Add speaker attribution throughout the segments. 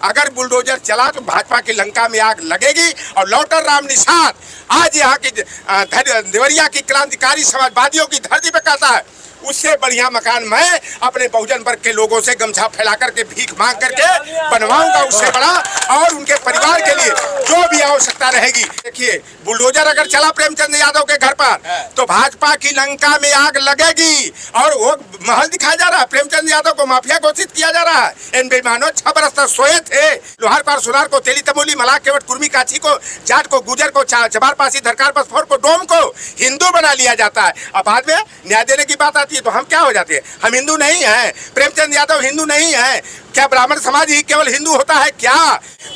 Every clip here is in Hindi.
Speaker 1: अगर बुलडोजर चला तो भाजपा की लंका में आग लगेगी। और लौटर राम निषाद आज यहाँ की देवरिया की क्रांतिकारी समाजवादियों की धरती पे कहता है उससे बढ़िया मकान मैं अपने बहुजन वर्ग के लोगों से गमछा फैला करके भीख मांग करके बनवाऊंगा उससे बड़ा, और उनके परिवार के लिए जो भी आवश्यकता रहेगी। देखिए बुलडोजर अगर चला प्रेमचंद यादव के घर पर तो भाजपा की लंका में आग लगेगी। और वो महल दिखाया जा रहा है, प्रेमचंद यादव को माफिया घोषित किया जा रहा है। इन बेईमानों 6 बरस तक सोए थे। लोहार पार सुनार को, तेली तमोली, मलाह केवट, कुर्मी, काछी को, जाट को, गुजर को, चबार पासी, धरकार बसफोर को, डोम को हिंदू बना लिया जाता है। अब बाद में न्याय देने की बात आती है तो हम क्या हो जाते हैं? हम हिंदू नहीं हैं। प्रेमचंद यादव हिंदू नहीं है। क्या ब्राह्मण समाज ही केवल हिंदू होता है क्या?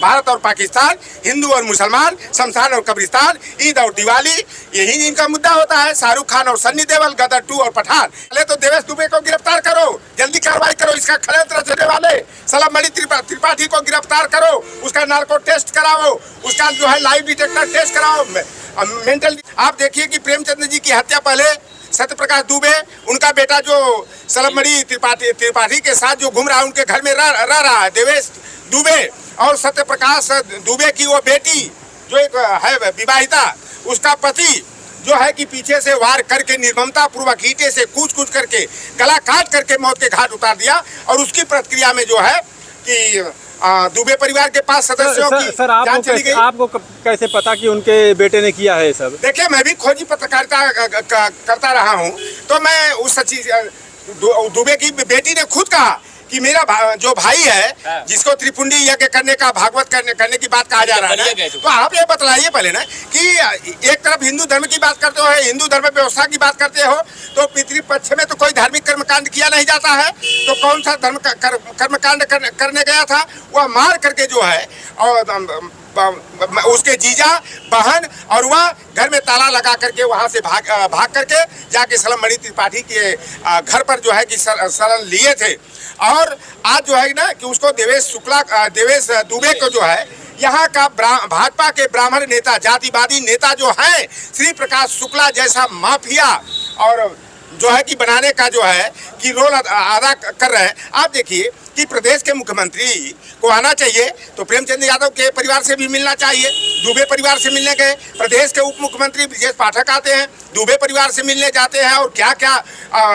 Speaker 1: भारत और पाकिस्तान, हिंदू और मुसलमान, शमशान और कब्रिस्तान, ईद और दिवाली, यही इनका मुद्दा होता है। शाहरुख खान और सन्नी देओल, गदर 2 और पठान। पहले तो देवेश दुबे को गिरफ्तार करो, जल्दी कार्रवाई करो। इसका षड्यंत्र रचने वाले सलमणि त्रिपाठी को गिरफ्तार करो, उसका नार्को टेस्ट कराओ, उसका जो है लाइव डिटेक्टर टेस्ट कराओ, मेंटल। आप देखिए कि प्रेमचंद जी की हत्या पहले सत्यप्रकाश दुबे, उनका बेटा जो सलमणि त्रिपाठी के साथ जो घूम रहा है, उनके घर में रह रहा है देवेश दुबे, और सत्यप्रकाश दुबे की वो बेटी जो एक है विवाहिता, उसका पति जो है कि पीछे से वार करके निर्ममता पूर्वक ईंटे से कूच करके गला काट करके मौत के घाट उतार दिया। और उसकी प्रतिक्रिया में जो है कि दुबे परिवार के पास सदस्यों की जान चली गई।
Speaker 2: आपको कैसे पता कि उनके बेटे ने किया है सब?
Speaker 1: देखिए मैं भी खोजी पत्रकारिता करता रहा हूँ, तो मैं उस दुबे की बेटी ने खुद कहा कि मेरा जो भाई है जिसको त्रिपुंडी यज्ञ करने का, भागवत करने की बात कहा जा रहा है, तो आप ये बतलाइए पहले ना कि एक तरफ हिंदू धर्म की बात करते हो, हिंदू धर्म व्यवस्था की बात करते हो, तो पितृपक्ष में तो कोई धार्मिक कर्मकांड किया नहीं जाता है, तो कौन सा धर्म कर्मकांड करने गया था? वह मार करके जो है और उसके जीजा बहन और वह घर में ताला लगा करके वहां से भाग करके जाके सलमणि त्रिपाठी के घर पर जो है कि शरण लिए थे। और आज जो है ना कि उसको देवेश दुबे को जो है यहाँ का भाजपा के ब्राह्मण नेता, जातिवादी नेता जो है श्री प्रकाश शुक्ला जैसा माफिया और जो है कि बनाने का जो है कि रोल अदा कर रहे हैं। आप देखिए कि प्रदेश के मुख्यमंत्री को आना चाहिए तो प्रेमचंद यादव के परिवार से भी मिलना चाहिए। दुबे परिवार से मिलने गए, प्रदेश के उप मुख्यमंत्री ब्रजेश पाठक आते हैं, दुबे परिवार से मिलने जाते हैं और क्या क्या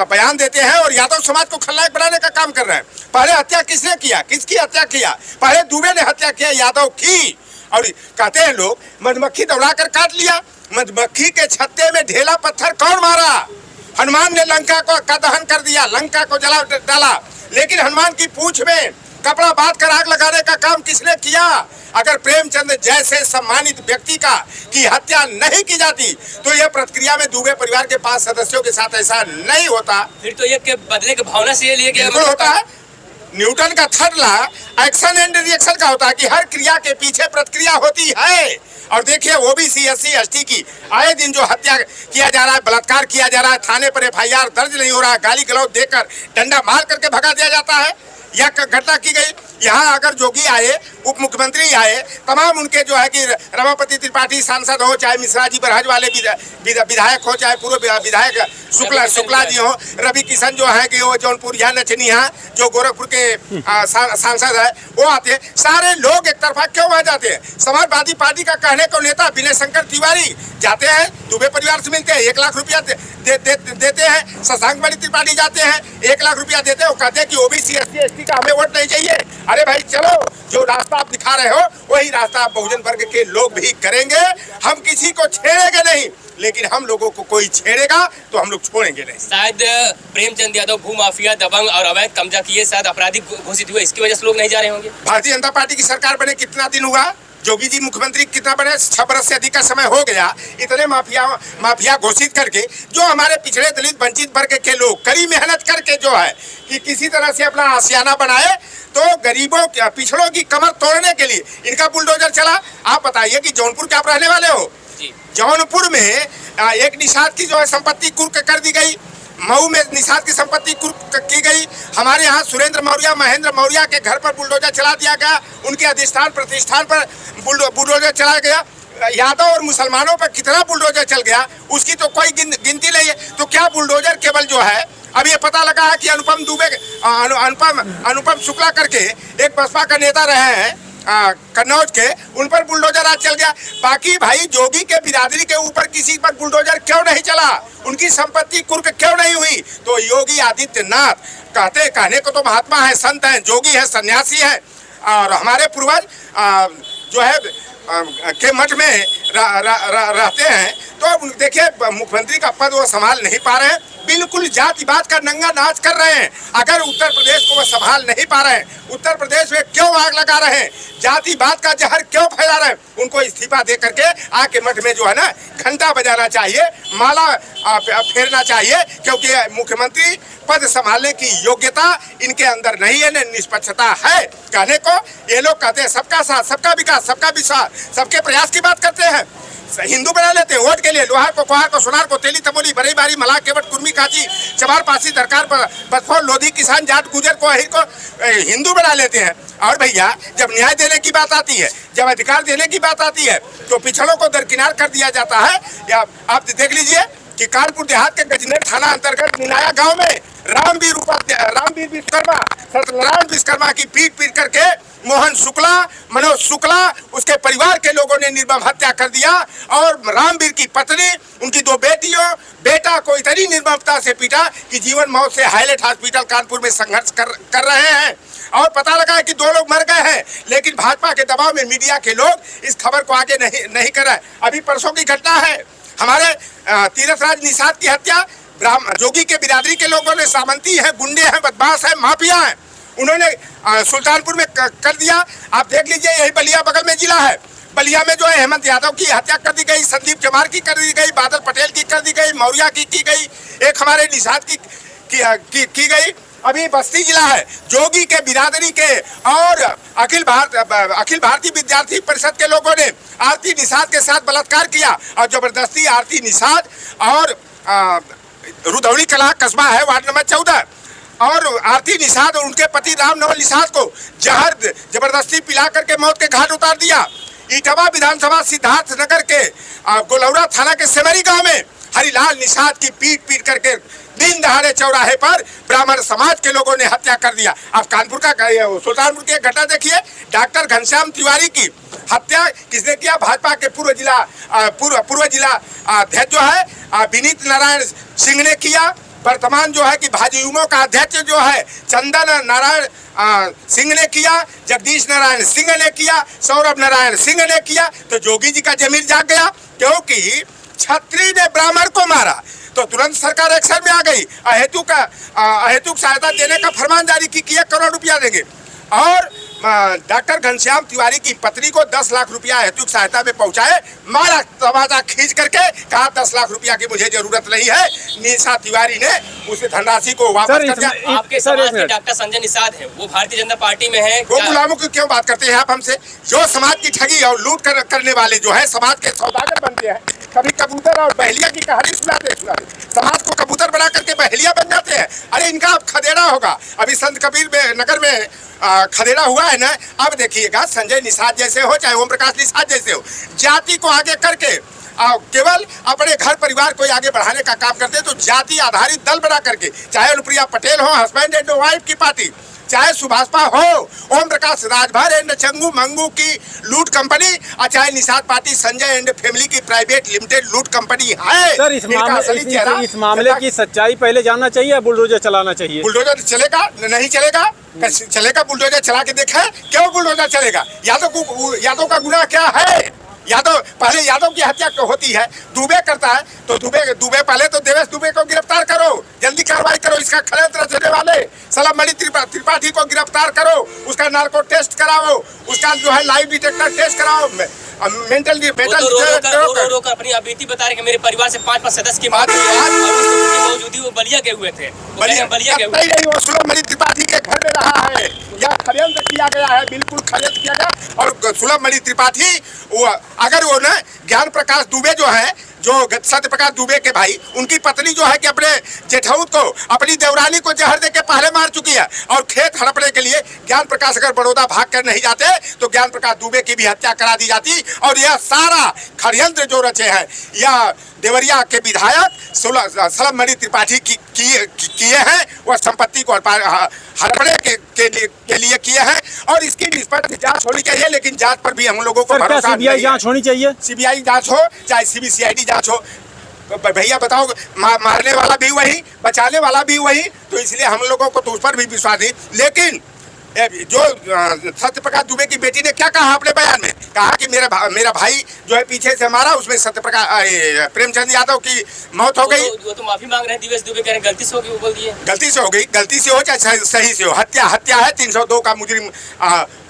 Speaker 1: बयान देते हैं और यादव समाज को खलनायक बनाने का काम कर रहे हैं। पहले हत्या किसने किया? किसकी हत्या किया? पहले दुबे ने हत्या किया, यादव की। और कहते हैं लोग मधुमक्खी दौड़ाकर काट लिया। मधुमक्खी के छत्ते में ढेला पत्थर कौन मारा? हनुमान ने लंका का दहन कर दिया, लंका को जला डाला, लेकिन हनुमान की पूंछ में कपड़ा बांध कर आग लगाने का काम किसने किया? अगर प्रेमचंद जैसे सम्मानित व्यक्ति की हत्या नहीं की जाती तो यह प्रतिक्रिया में दुबे परिवार के 5 सदस्यों के साथ ऐसा नहीं होता।
Speaker 3: फिर तो ये के बदले की भावना से ये लिए गया
Speaker 1: होता है। न्यूटन का third law action and reaction का होता है कि हर क्रिया के पीछे प्रतिक्रिया होती है। और देखिए ओबीसी SC ST की आए दिन जो हत्या किया जा रहा है, बलात्कार किया जा रहा है, थाने पर FIR दर्ज नहीं हो रहा है, गाली गलौज देकर डंडा मार करके भगा दिया जाता है। यह घटना की गई। यहाँ अगर जोगी आए, उप मुख्यमंत्री आए, तमाम उनके जो है कि रमापति त्रिपाठी सांसद हो, चाहे मिश्रा जी बरहज वाले विधायक हो, चाहे पूर्व विधायक शुक्ला जी हो, रवि किशन जो है कि वो जौनपुर यहाँ नचनिया जो गोरखपुर के सांसद है वो आते हैं। सारे लोग एक तरफा क्यों वहाँ जाते हैं? समाजवादी पार्टी का कहने को नेता विनय शंकर तिवारी जाते हैं, दुबे परिवार से मिलते हैं, 1 लाख रुपया देते हैं। शशांक मणि त्रिपाठी जाते हैं, 1 लाख रुपया देते हैं, वो कहते हैं कि ओबीसी SC ST का हमें वोट नहीं चाहिए। अरे भाई चलो, जो रास्ता आप दिखा रहे हो वही रास्ता आप बहुजन वर्ग के लोग भी करेंगे। हम किसी को छेड़ेंगे नहीं, लेकिन हम लोगों को कोई छेड़ेगा तो हम लोग छोड़ेंगे नहीं।
Speaker 3: शायद प्रेमचंद यादव भू माफिया, दबंग और अवैध कब्जा किए शायद आपराधिक घोषित हुए, इसकी वजह से लोग नहीं जा रहे होंगे।
Speaker 1: भारतीय जनता पार्टी की सरकार बने कितना दिन हुआ? जोगी जी मुख्यमंत्री कितना बने? 6 बरस से अधिक का समय हो गया। इतने माफिया घोषित करके जो हमारे पिछड़े दलित वंचित वर्ग के लोग कड़ी मेहनत करके जो है कि किसी तरह से अपना आशियाना बनाए, तो गरीबों पिछड़ों की कमर तोड़ने के लिए इनका बुलडोजर चला। आप बताइए कि जौनपुर के आप रहने वाले हो? जौनपुर में एक निषाद की जो है संपत्ति कुर्क कर दी गई, मऊ में निषाद की संपत्ति कुर्क की गई। हमारे यहाँ सुरेंद्र मौर्य, महेंद्र मौर्य के घर पर बुलडोजर चला दिया गया, उनके अधिष्ठान प्रतिष्ठान पर बुलडोजर चला गया। यादव और मुसलमानों पर कितना बुलडोजर चल गया उसकी तो कोई गिनती नहीं है। तो क्या बुलडोजर केवल जो है अब ये पता लगा है कि अनुपम शुक्ला करके एक बसपा का नेता रहे हैं, कन्नौज के, उन पर बुलडोजर आज चल गया। बाकी भाई जोगी के बिरादरी के ऊपर किसी पर बुलडोजर क्यों नहीं चला, उनकी संपत्ति कुर्क क्यों नहीं हुई? तो योगी आदित्यनाथ कहने को तो महात्मा है, संत हैं, जोगी है, सन्यासी है, और हमारे पूर्वज जो है के मठ में रहते हैं। तो देखिए मुख्यमंत्री का पद वो संभाल नहीं पा रहे हैं, बिल्कुल जातिवाद का नंगा नाच कर रहे हैं। अगर उत्तर प्रदेश को वो संभाल नहीं पा रहे हैं, उत्तर प्रदेश में क्यों आग लगा रहे हैं, जातिवाद का जहर क्यों फैला रहे हैं? उनको इस्तीफा दे करके आके मठ में जो है ना घंटा बजाना चाहिए, माला फेरना चाहिए, क्योंकि मुख्यमंत्री पद संभालने की योग्यता इनके अंदर नहीं है, न निष्पक्षता है। कहने को ये लोग कहते हैं सबका साथ, सबका विकास, सबका विश्वास, सबके प्रयास की बात करते हैं, हिंदू बना लेते हैं वोट के लिए। लोहार को, कुहार को, सोनार को, तेली तमोली, बड़ी बारी, मलाह, केवट, कुर्मी, काजी, चमार, पासी, दरकार, बदफौल, लोधी, किसान, जाट, गुजर को, अहिर को हिंदू बना लेते हैं। और भैया जब न्याय देने की बात आती है, जब अधिकार देने की बात आती है, तो पिछड़ों को दरकिनार कर दिया जाता है। या आप देख लीजिए कि कानपुर देहात के गजनेर थाना अंतर्गत निनाया गांव में रामवीर विश्वकर्मा, सत्यनारायण विश्वकर्मा की पीट करके मोहन शुक्ला, मनोज शुक्ला, उसके परिवार के लोगों ने निर्मम हत्या कर दिया। और रामवीर की पत्नी, उनकी 2 बेटियों, बेटा को इतनी निर्ममता से पीटा कि जीवन मौत से हाईलाइट हॉस्पिटल कानपुर में संघर्ष कर रहे हैं। और पता लगा है कि 2 लोग मर गए हैं, लेकिन भाजपा के दबाव में मीडिया के लोग इस खबर को आगे नहीं कर रहे। अभी परसों की घटना है, हमारे तीरथराज निषाद की हत्या जोगी के बिरादरी के लोगों ने, सामंती हैं, गुंडे हैं, बदमाश हैं, माफिया हैं, उन्होंने सुल्तानपुर में कर दिया। आप देख लीजिए, यही बलिया बगल में जिला है, बलिया में जो है हेमंत यादव की हत्या कर दी गई, संदीप चमार की कर दी गई, बादल पटेल की कर दी गई, मौर्या की गई, एक हमारे निषाद की गई। अभी बस्ती जिला है, जोगी के बिरादरी के और अखिल भारतीय विद्यार्थी परिषद के लोगों ने आरती निषाद के साथ बलात्कार किया, और जबरदस्ती आरती निषाद और रुधौली कला कस्बा है, वार्ड नंबर 14, और आरती निषाद और उनके पति राम नवल निषाद को जहर जबरदस्ती पिला करके मौत के घाट उतार दिया। इटावा विधानसभा सिद्धार्थ नगर के गोलौरा थाना के सेमरी गांव में हरिलाल निषाद की पीट करके दिन दहाड़े चौराहे पर ब्राह्मण समाज के लोगों ने हत्या कर दिया। अब कानपुर का सुल्तानपुर की घटना देखिए, डॉक्टर घनश्याम तिवारी की हत्या किसने किया? भाजपा के पूर्व जिला अध्यक्ष जो है विनीत नारायण सिंह ने किया। वर्तमान जो है कि भाजयुमो का अध्यक्ष जो है चंदन नारायण सिंह ने किया, जगदीश नारायण सिंह ने किया, सौरभ नारायण सिंह ने किया। तो जोगी जी का जमीर जाग गया, क्योंकि छत्री ने ब्राह्मण को मारा तो तुरंत सरकार एक्शन में आ गई, अहेतुक सहायता देने का फरमान जारी की 1 करोड़ रुपया देंगे। और डॉक्टर घनश्याम तिवारी की पत्नी को 10 लाख रुपया हेतुक सहायता में पहुंचाए, मारा तमाचा खींच करके, कहा 10 लाख रुपया की मुझे जरूरत नहीं है। निशा तिवारी ने उस धनराशि को वापस कर दिया।
Speaker 3: आपके समाज के डॉक्टर संजय निषाद है, वो भारतीय जनता पार्टी में है।
Speaker 1: वो गुलामों की क्यों बात करते हैं आप हमसे? जो समाज की ठगी और लूट करने वाले जो है समाज के सौदागर बनते हैं, कभी कबूतर और बहलिया की कहानी सुनाते समाज को कबूतर बना करके बहलिया बन जाते हैं। अरे इनका अब खदेड़ा होगा। अभी संत कबीर में नगर में खदेड़ा हुआ है ना। अब देखिएगा, संजय निषाद जैसे हो चाहे ओम प्रकाश निषाद जैसे हो, जाति को आगे करके केवल अपने घर परिवार को आगे बढ़ाने का काम करते हैं। तो जाति आधारित दल बना करके, चाहे अनुप्रिया पटेल हो, हस्बैंड एंड वाइफ की पार्टी, चाहे सुभाषपा हो, ओम प्रकाश राजभर एंड चंगू मंगू की लूट कंपनी, और चाहे Nishad party Sanjay and family की प्राइवेट लिमिटेड लूट कंपनी है।
Speaker 2: सर, इस मामले की सच्चाई पहले जानना चाहिए, बुलडोजर चलाना चाहिए?
Speaker 1: बुलडोजर चलेगा? नहीं चलेगा। चलेगा, बुलडोजर चला के देखा है? क्यों बुलडोजर चलेगा? यादव का गुनाह क्या है? यादव पहले यादव की हत्या होती है, दुबे करता है, तो दुबे पहले तो देवेश दुबे को गिरफ्तार करो, जल्दी कार्रवाई करो। इसका षड्यंत्र रचने वाले सलामणि त्रिपाठी को गिरफ्तार करो, उसका नार्को टेस्ट कराओ, उसका जो है लाइव डिटेक्टर टेस्ट कराओ, मेंटल
Speaker 3: रोक अपनी अबीती बता रहे कि मेरे परिवार से 5 सदस्य की बात मौजूदी वो बलिया गए हुए थे। बलिया गए हुए नहीं,
Speaker 1: वो सुलभमणि त्रिपाठी के घर में रहा है, या षड्यंत्र किया गया है, बिल्कुल षड्यंत्र किया गया। और सुलभमणि त्रिपाठी अगर वो ना ज्ञान प्रकाश दुबे जो है, जो सत्य प्रकाश दुबे के भाई, उनकी पत्नी जो है कि अपने जेठाउत को, अपनी देवरानी को जहर देके पहले मार चुकी है। और खेत हड़पने के लिए ज्ञान प्रकाश अगर बड़ौदा भाग कर नहीं जाते तो ज्ञान प्रकाश दुबे की भी हत्या करा दी जाती। और यह सारा षड्यंत्र जो रचे हैं, यह देवरिया के विधायक सलभमणि त्रिपाठी किए हैं वह संपत्ति को हड़पने के लिए किए हैं और इसकी निष्पक्ष जांच होनी चाहिए। लेकिन जांच पर भी हम लोगों को भरोसा नहीं है।
Speaker 2: CBI जांच होनी चाहिए,
Speaker 1: CBI जांच हो चाहे CBCID जांच हो। भैया बताओ, मारने वाला भी वही, बचाने वाला भी वही, तो इसलिए हम लोगों को तो उस पर भी विश्वास नहीं। लेकिन जो सत्यप्रकाश दुबे की बेटी ने क्या कहा अपने बयान में, कहा कि मेरा भाई जो है पीछे से मारा, उसमें सत्यप्रकाश प्रेमचंद यादव की मौत हो गई।
Speaker 3: वो तो माफी मांग रहे हैं, दिवेश दुबे कह रहे हैं गलती से होगी, वो बोल दिए
Speaker 1: गलती से हो गई। गलती से हो चाहे सही से हो, हत्या है। 302 का मुजरिम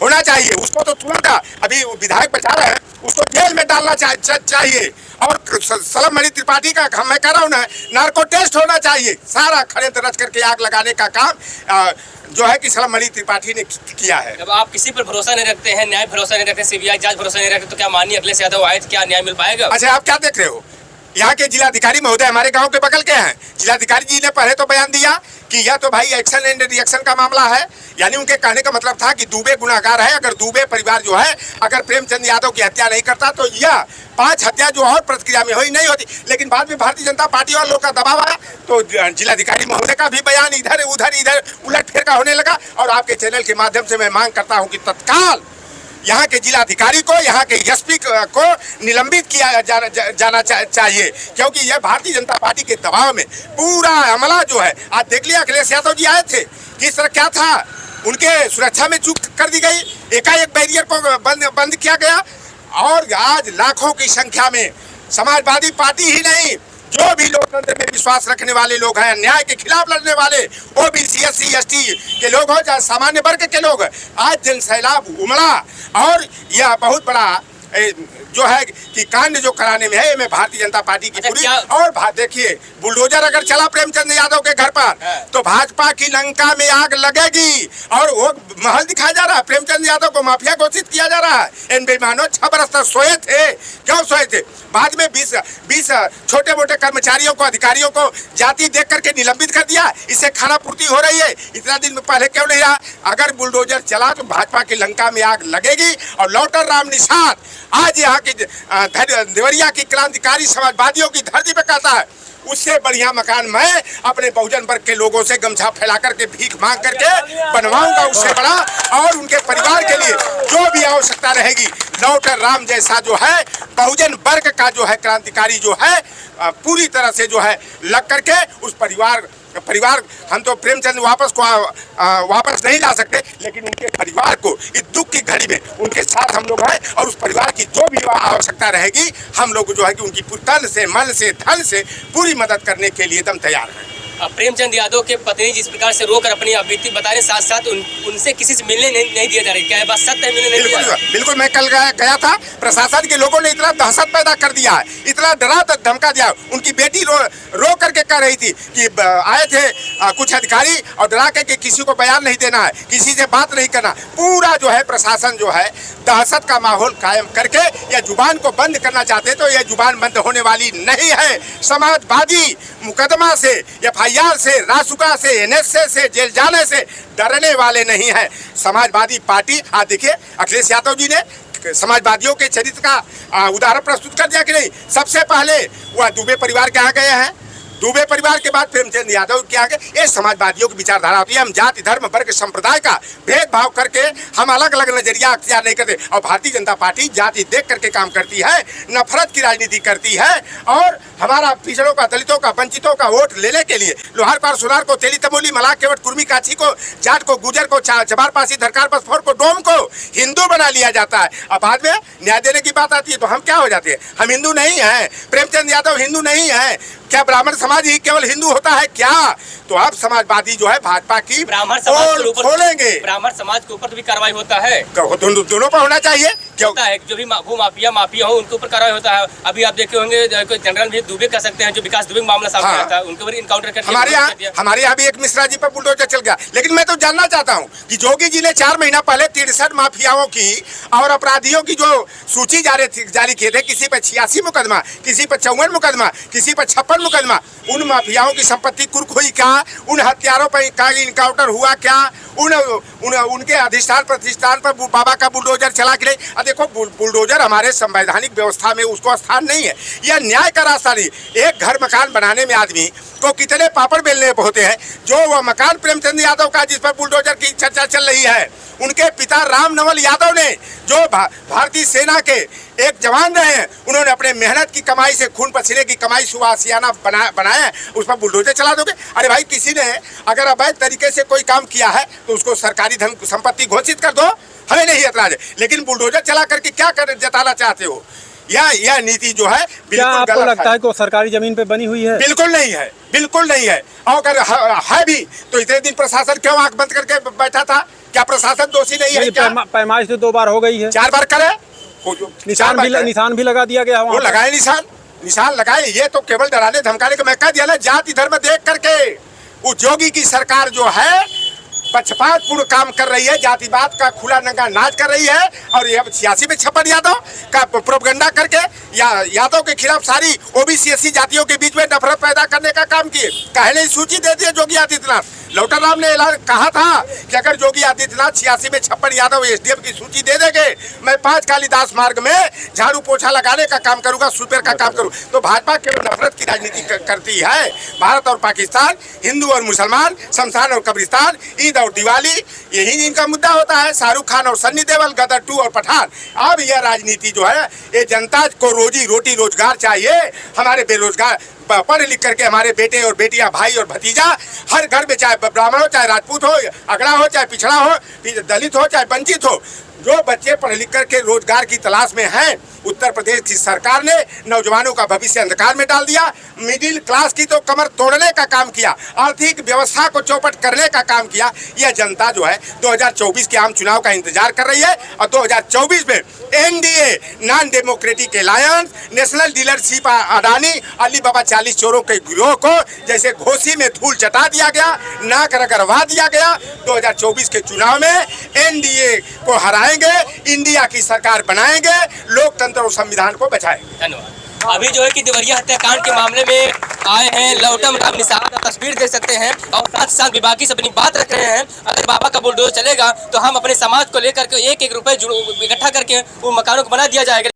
Speaker 1: होना चाहिए, उसको तो तुरंत अभी विधायक बचा रहे हैं, उसको जेल में डालना चाहिए। और सलम त्रिपाठी का मैं कह रहा हूँ ना, नार्को टेस्ट होना चाहिए। सारा खड़े रच करके आग लगाने का काम जो है कि सलम त्रिपाठी ने किया है।
Speaker 3: जब आप किसी पर भरोसा नहीं रखते हैं, न्याय भरोसा नहीं रखते, CBI जांच भरोसा नहीं रखते, तो क्या माननीय अखिलेश यादव आए क्या न्याय मिल पाएगा?
Speaker 1: अच्छा, आप क्या देख रहे हो? यहाँ के जिलाधिकारी महोदय हमारे गांव के बगल के हैं। जिलाधिकारी जी ने पहले तो बयान दिया कि यह तो भाई एक्शन एंड रिएक्शन का मामला है, यानी उनके कहने का मतलब था कि दुबे गुनाहगार है। अगर दुबे परिवार जो है अगर प्रेमचंद यादव की हत्या नहीं करता तो यह 5 हत्या जो और प्रतिक्रिया में हुई नहीं होती। लेकिन बाद में भारतीय जनता पार्टी वालों का दबाव आया तो जिलाधिकारी महोदय का भी बयान इधर उधर उलट फेर का होने लगा। और आपके चैनल के माध्यम से मैं मांग करता हूँ कि तत्काल यहाँ के जिलाधिकारी को, यहाँ के SP को निलंबित किया जाना चाहिए, क्योंकि यह भारतीय जनता पार्टी के दबाव में पूरा अमला जो है। आज देख लिया अखिलेश यादव जी आए थे, किस तरह क्या था, उनके सुरक्षा में चूक कर दी गई, एकाएक बैरियर को बंद किया गया। और आज लाखों की संख्या में समाजवादी पार्टी ही नहीं, जो भी लोकतंत्र में विश्वास रखने वाले लोग हैं, न्याय के खिलाफ लड़ने वाले, OBC SC ST के लोग हो चाहे सामान्य वर्ग के लोग, आज जन सैलाब उमड़ा। और यह बहुत बड़ा जो है कि कांड जो कराने में है, मैं भारतीय जनता पार्टी की पूरी। और देखिए, बुलडोजर अगर चला प्रेमचंद यादव के घर पर तो भाजपा की लंका में आग लगेगी। और वो महल दिखाया जा रहा है, प्रेमचंद यादव को माफिया घोषित किया जा रहा है। इन बेईमानों 6 बरस तक सोए थे, क्यों सोए थे? बाद में 20 छोटे मोटे कर्मचारियों को, अधिकारियों को जाति देख करके निलंबित कर दिया। इससे खाना पूर्ति हो रही है, इतना दिन पहले क्यों नहीं रहा? अगर बुलडोजर चला तो भाजपा की लंका में आग लगेगी। और लौटर राम निषाद आज यहाँ की देवरिया की क्रांतिकारी समाजवादियों की धरती पे कहता है, उससे बढ़िया मकान मैं अपने बहुजन वर्ग के लोगों से गमछा फैला करके भीख मांग करके बनवाऊंगा, उससे बड़ा। और उनके परिवार के लिए जो भी आवश्यकता रहेगी, लौटर राम जैसा जो है बहुजन वर्ग का जो है क्रांतिकारी जो है पूरी तरह से जो है लग करके उस परिवार हम तो प्रेमचंद वापस नहीं ला सकते, लेकिन उनके परिवार को इस दुख की घड़ी में उनके साथ हम लोग हैं। और उस परिवार की जो भी आवश्यकता रहेगी, हम लोग जो है कि उनकी तन से, मन से, धन से पूरी मदद करने के लिए एकदम तैयार हैं।
Speaker 3: प्रेमचंद यादव के पत्नी जिस प्रकार से रोकर अपनी बीती बता रहे, साथ साथ उनसे किसी से मिलने नहीं दिया जा रहा है, क्या है बात सत्य है? मिलने नहीं दिया?
Speaker 1: बिल्कुल, मैं कल गया था। प्रशासन के लोगों ने इतना दहशत पैदा कर दिया है, इतना डरा धमका दिया। उनकी बेटी रो करके कह रही थी कि आए थे कुछ अधिकारी और डरा के किसी को बयान नहीं देना है, किसी से बात नहीं करना। पूरा जो है प्रशासन जो है दहशत का माहौल कायम करके यह जुबान को बंद करना चाहते, तो यह जुबान बंद होने वाली नहीं है। समाजवादी मुकदमा से, FIR से, रासुका से, NSA से, जेल जाने से डरने वाले नहीं हैं। समाजवादी पार्टी, आज देखिए अखिलेश यादव जी ने समाजवादियों के चरित्र का उदाहरण प्रस्तुत कर दिया कि नहीं। सबसे पहले वह दुबे परिवार के यहाँ गए हैं, दुबे परिवार के बाद प्रेमचंद यादव के आगे। ये समाजवादियों की विचारधारा होती है। हम जाति, धर्म, वर्ग, संप्रदाय का भेदभाव करके हम अलग अलग नजरिया अख्तियार नहीं करते। और भारतीय जनता पार्टी जाति देख करके काम करती है, नफरत की राजनीति करती है। और हमारा पिछड़ों का, दलितों का, वंचितों का वोट लेने के लिए लोहार पार, सुनार को, तेली तमोली, मलाह, केवट, कुर्मी, काछी को, जाट को, गुजर को, चबार पासी, धरकार, बसफोर को, डोम को हिंदू बना लिया जाता है। अब बाद में न्याय देने की बात आती है तो हम क्या हो जाते हैं? हम हिंदू नहीं हैं। प्रेमचंद यादव हिंदू नहीं है। क्या ब्राह्मण समाज ही केवल हिंदू होता है क्या? तो अब समाजवादी जो है भाजपा की
Speaker 3: ब्राह्मण समाज के ऊपर
Speaker 1: खोलेंगे।
Speaker 3: ब्राह्मण समाज के ऊपर भी कार्रवाई होता है,
Speaker 1: दोनों पर होना चाहिए। क्या
Speaker 3: होता है? जो भी भू माफिया हो उनके ऊपर कार्रवाई होता है। अभी आप देखे होंगे जनरल भी दुबे कह सकते हैं, जो विकास दुबे मामला सामने आया था, उनके ऊपर इनकाउंटर करके
Speaker 1: हमारे यहाँ भी एक मिश्रा जी पर बुलडोजर चल गया। लेकिन मैं तो जानना चाहता हूँ कि जोगी जी ने 4 महीना पहले 63 माफियाओं की और अपराधियों की जो सूची जारी किए थे, किसी पर 86 मुकदमा, किसी पर 54 मुकदमा, किसी पर 56 मुकदमा। उन माफियाओं की संपत्ति कुर्क हुई क्या? उन हत्यारों पर का इनकाउंटर हुआ क्या? उनके अधिष्ठान प्रतिष्ठान पर बाबा का बुलडोजर चला कि नहीं? देखो, बुलडोजर हमारे संवैधानिक व्यवस्था में उसको स्थान नहीं है। यह न्याय का रास्ता नहीं। एक घर मकान बनाने में आदमी को कितने पापड़ बेलने होते हैं। जो वह मकान प्रेमचंद यादव का जिस पर बुलडोजर की चर्चा चल रही है, उनके पिता राम नवल यादव ने जो भारतीय सेना के एक जवान रहे हैं, उन्होंने अपने मेहनत की कमाई से, खून पसीने की कमाई सुहासियाना बनाया है, उस पर बुलडोजर चला दोगे? अरे भाई, किसी ने अगर अवैध तरीके से कोई काम किया है तो उसको सरकारी धन संपत्ति घोषित कर दो, हमें नहीं एतराज है। लेकिन बुलडोजर चला करके क्या जताना चाहते हो? यह नीति जो है
Speaker 2: क्या आपको लगता है कि वो सरकारी जमीन पे बनी हुई है?
Speaker 1: बिल्कुल नहीं है, बिल्कुल नहीं है। और अगर है भी तो इतने दिन प्रशासन क्यों आंख बंद करके बैठा था? क्या प्रशासन दोषी नहीं है क्या?
Speaker 2: पैमाइश तो 2 बार हो गई है,
Speaker 1: 4 बार करे।
Speaker 2: निशान भी लगा दिया गया।
Speaker 1: वो लगाए निशान लगाए। ये तो केवल डराने धमकाने का मैं कह दिया ना, जाति धर्म देख करके उद्योगी की सरकार जो है पक्षपातपूर्ण काम कर रही है, जातिवाद का खुला नंगा नाच कर रही है। और ये सियासी में छप्पन यादव का प्रोपगंडा करके या यादव के खिलाफ सारी ओबीसी एससी जातियों के बीच में नफरत पैदा करने का काम किए। कहने सूची दे दिए योगी आदित्यनाथ। लौटर राम ने ऐलान कहा था कि अगर योगी आदित्यनाथ 86 में 56 यादव एसडीएम की सूची दे देंगे, मैं 5 कालिदास मार्ग में झाड़ू पोछा लगाने का काम करूंगा, सुपर का काम करूं। तो भाजपा केवल नफरत की राजनीति करती है। भारत और पाकिस्तान, हिंदू और मुसलमान, शमशान और कब्रिस्तान, ईद और दिवाली, यही इनका मुद्दा होता है। शाहरुख खान और सन्नी देओल, गदर 2 और पठान। अब यह राजनीति जो है, ये जनता को रोजी रोटी रोजगार चाहिए। हमारे बेरोजगार पढ़ लिख करके हमारे बेटे और बेटियां, भाई और भतीजा हर घर में, चाहे ब्राह्मण हो, चाहे राजपूत हो, अगड़ा हो, चाहे पिछड़ा हो, दलित हो, चाहे वंचित हो, जो बच्चे पढ़ लिख करके रोजगार की तलाश में हैं, उत्तर प्रदेश की सरकार ने नौजवानों का भविष्य अंधकार में डाल दिया। मिडिल क्लास की तो कमर तोड़ने का काम किया, आर्थिक व्यवस्था को चौपट करने का काम किया। यह जनता जो है 2024 के आम चुनाव का इंतजार कर रही है। और 2024 में NDA, non democratic alliance, national dealership Adani, Ali Baba 40 चोरों के गिरोह को जैसे घोसी में धूल चटा दिया गया, नाक रगड़वा दिया गया। 2024 के चुनाव में एनडीए को हराएंगे, इंडिया की सरकार बनाएंगे, लोकतंत्र और संविधान को बचाएंगे।
Speaker 3: धन्यवाद। अभी जो है कि देवरिया हत्याकांड के मामले में आए हैं लौटम राम निषाद, आप तस्वीर देख सकते हैं, और साथ विभागी से अपनी बात रख रहे हैं। अगर बाबा का बुलडोजर चलेगा तो हम अपने समाज को लेकर के 1-1 रुपए इकट्ठा करके वो मकानों को बना दिया जाएगा।